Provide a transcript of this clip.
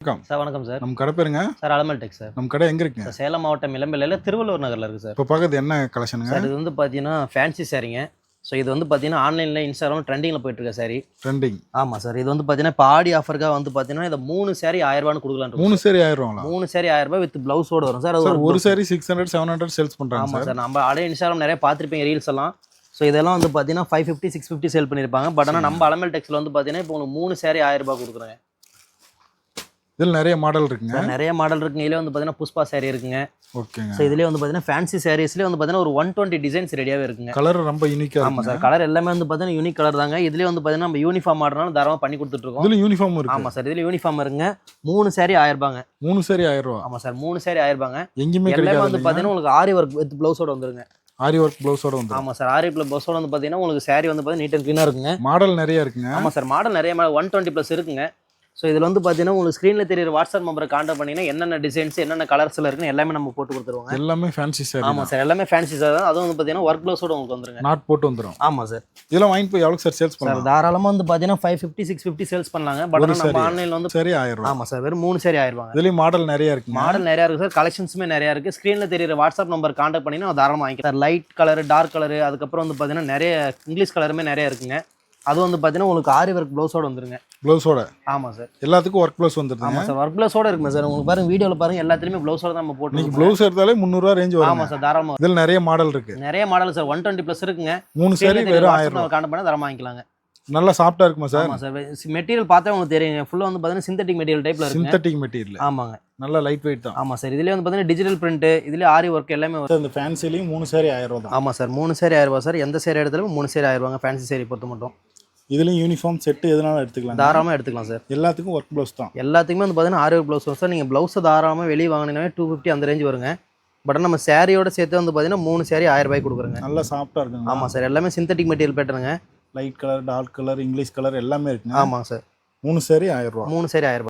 வணக்கம் சார். வணக்கம் சார். நம்ம கடை பேருங்க சார் அலமல் டெக் சார். நம்ம கடை எங்க இருக்குங்க? சார் சேலம் மாவட்டம் இளம்பிள்ளையில திருவள்ளூர் நகரில் இருக்குது சார். இப்போ பார்க்கறது என்ன கலெக்ஷனுங்க? சார் இது வந்து பார்த்தீங்கன்னா ஃபேன்சி சாரீங்க. ஸோ இது வந்து பார்த்தீங்கன்னா ஆன்லைனில் இன்ஸ்டாகிராம் ட்ரெண்டிங்கில் போயிட்டு இருக்க சாரி. ட்ரெண்டிங். ஆமாம் சார். இது வந்து பார்த்தீங்கன்னா இப்போ ஆடி ஆஃபருக்காக வந்து பார்த்தீங்கன்னா இதை 3 சாரி 1000 ரூபான்னு கொடுக்கலாம். 3 சாரி 1000 ரூபாங்களா? 3 சாரி 1000 ரூபாய் வித் பிளவுஸோடு வரும் சார். அது ஒரு சாரி 600 700 சேல்ஸ் பண்ணுறாங்க. ஆமாம் சார். நம்ம அதே இன்ஸ்டாகிராம் நிறைய பார்த்துருப்பீங்க ரீல்ஸ் எல்லாம். ஸோ இதெல்லாம் வந்து பார்த்தீங்கன்னா 550 650 சேல் பண்ணியிருப்பாங்க. பட் ஆனால் நம்ம அலமல் டெக்ஸில் வந்து பார்த்தீங்கன்னா இப்போ உங்களுக்கு 3 சாரி 1000 ரூபாய் கொடுக்குறாங்க. இதில் நிறைய மாடல் இருக்குங்க. நிறைய மாடல் இருக்குங்க. இதில் வந்து பார்த்தீங்கன்னா புஷ்பா சாரி இருக்குங்க. ஓகேங்க. ஸோ இதுலேயே வந்து பார்த்தீங்கன்னா ஃபேன்சி சாரீஸ்லேயே வந்து பார்த்தீங்கன்னா ஒரு 120 டிசைன்ஸ் ரெடியாகவே இருக்குங்க. கலர் ரொம்ப யூனிக்காக. ஆமாம் சார். கலர் எல்லாமே வந்து பார்த்தீங்கன்னா யூனிக் கலர் தாங்க. இதுலேயே வந்து பார்த்தீங்கன்னா நம்ம யூனிஃபார்ம் ஆர்டர்னாலும் தாராளமாக பண்ணி கொடுத்துட்ருக்கோம். இதில் யூனிஃபார்ம் இருக்கு. ஆமாம் சார். இதில் யூனிஃபார்ம் இருக்குங்க. 3 சாரி 1000 ரூபாங்க. 3 சாரி 1000 ரூபா. ஆமாம் சார். 3 சாரி 1000 ரூபாங்க. எங்கேயுமே எல்லாமே வந்து பார்த்தீங்கன்னா உங்களுக்கு ஆரி ஒர்க் வித் ப்ளவுஸோட வந்துருங்க. ஆரி ஒர்க் ப்ளவுஸோட வந்து. ஆமாம் சார். ஆரி ப்ளவுஸோட வந்து பார்த்தீங்கன்னா உங்களுக்கு சாரி வந்து பார்த்தீங்கன்னா நீட் அண்ட் க்ளீனாக இருக்குங்க. மாடல் நிறைய இருக்குங்க. ஆமாம் சார். மாடல் நிறைய மாடல் 120 ப்ளஸ் இருக்குங்க. ஸோ இதில் வந்து பார்த்தீங்கன்னா உங்களுக்கு ஸ்க்ரீனில் தெரியுற வாட்ஸ்அப் நம்பரை கான்டாக்ட் பண்ணிங்கன்னா என்னென்ன டிசைன்ஸ் என்னென்ன கலர்ஸில் இருக்குன்னு எல்லாமே நம்ம போட்டு கொடுத்துருவோங்க. எல்லாமே ஃபேன்சி சாரி. ஆமாம் சார். எல்லாமே ஃபேன்சி சார் தான். அதுவும் வந்து பார்த்தீங்கன்னா ஒர்க் ப்ளவுஸோட உங்களுக்கு வந்துருங்க. நாட் போட்டு வந்துடும். ஆமாம் சார். இதெல்லாம் வாங்கிட்டு போய் எவ்வளோ சார் சேல்ஸ் பண்ணலாம்? தாராளமாக வந்து பார்த்தீங்கன்னா 550 650 சேல்ஸ் பண்ணலாங்க. பட் நம்ம ஆன்லைனில் வந்து சரி 1000 ரூபா. ஆமாம் சார். வெறும் 3 சாரி 1000 ரூபாங்க. இதுலேயும் மாடல் நிறைய இருக்கு. மாடல் நிறையா இருக்குது சார். கலெக்ஷன்ஸுமே நிறையா இருக்குது. ஸ்க்ரீனில் தெரியுற வாட்ஸ்அப் நம்பர் கான்டாக்ட் பண்ணிங்கன்னா தாராளமாக வாங்கிக்கலாம் sir. Light colour dark colour அதுக்கப்புறம் வந்து பார்த்தீங்கன்னா நிறைய இங்கிலீஷ் கலருமே நிறைய இருக்குங்க. அது வந்து பார்த்தீங்கன்னா உங்களுக்கு ஆரி ஒர்க் ப்ளவுஸோட வந்துருங்க. ப்ளவுஸோட. ஆமாம் சார். எல்லாத்துக்கும் ஒர்க் ப்ளவுஸ் வந்துருது. ஆமாம் சார். ஒர்க் ப்ளவுஸோட இருக்குங்க சார். உங்களுக்கு பாருங்க வீடியோவில் பாருங்க எல்லாத்துலேயுமே ப்ளவுஸோட தான் நம்ம போட்டு. நீங்கள் ப்ளவுஸ் எடுத்தாலே 300 ரூபா ரேஞ்ச் வரும். ஆமாம் சார். தாராளமாக. இதில் நிறைய மாடல் இருக்கு. நிறைய மாடல் சார். 120 ப்ளஸ் இருக்குங்க. 3 சாரி வெறும் 1000 ரூபா. கான்டாக்ட் பண்ணால் தாராளமாக வாங்கிக்கலாங்க. நல்லா சாஃப்டா இருக்குமா சார்? ஆமாம் சார். மெட்டீரியல் பார்த்தா உங்களுக்கு தெரியுங்க. ஃபுல்லாக வந்து பார்த்தீங்கன்னா சிந்தட்டிக் மெட்டீரியல் டைப்பில் இருக்கு. Synthetic material. ஆமாங்க. நல்ல லைட் வெயிட் தான். ஆமாம் சார். இதுலேயே வந்து பார்த்தீங்கன்னா டிஜிட்டல் பிரிண்ட் இதுலேயே ஆரி ஒர்க் எல்லாமே வரும். இந்த ஃபேன்சிலையும் 3 சாரி 1000 ரூபா தான். ஆமாம் சார். 3 சாரி 1000 ரூபா சார். எந்த சாரி எடுத்தாலும் 3 சாரி 1000 ரூபாங்க. ஃபேன்சி சாரி பொறுத்த மட்டும். இதுலயும் யூனிஃபார்ம் செட் எதுனாலும் எடுத்துக்கலாம். தாராளமாக எடுத்துக்கலாம் சார். எல்லாத்துக்கும் ஒர்க் ப்ளவுஸ் தான். எல்லாத்துக்குமே வந்து பார்த்தீங்கன்னா ஆரி ஒர்க் ப்ளவுஸ் வரும் சார். நீங்கள் ப்ளவுஸை தாராளமாக வெளியே வாங்கினீங்கன்னா 250 அந்த ரேஞ்ச் வருங்க. பட் நம்ம சாரியோட சேர்த்து வந்து பார்த்தீங்கன்னா 3 சாரி 1000 ரூபாய்க்கு கொடுக்குறேங்க. நல்லா சாஃப்டாக இருக்குங்க. ஆமாம் சார். எல்லாமே சிந்தட்டிக் மெட்டீரியல் பேட்டருங்க. Light colour dark colour English colour எல்லாமே இருக்குங்க. ஆமாங்க சார். 3 சாரி 1000 ரூபா. 3 சாரி 1000 ரூபா.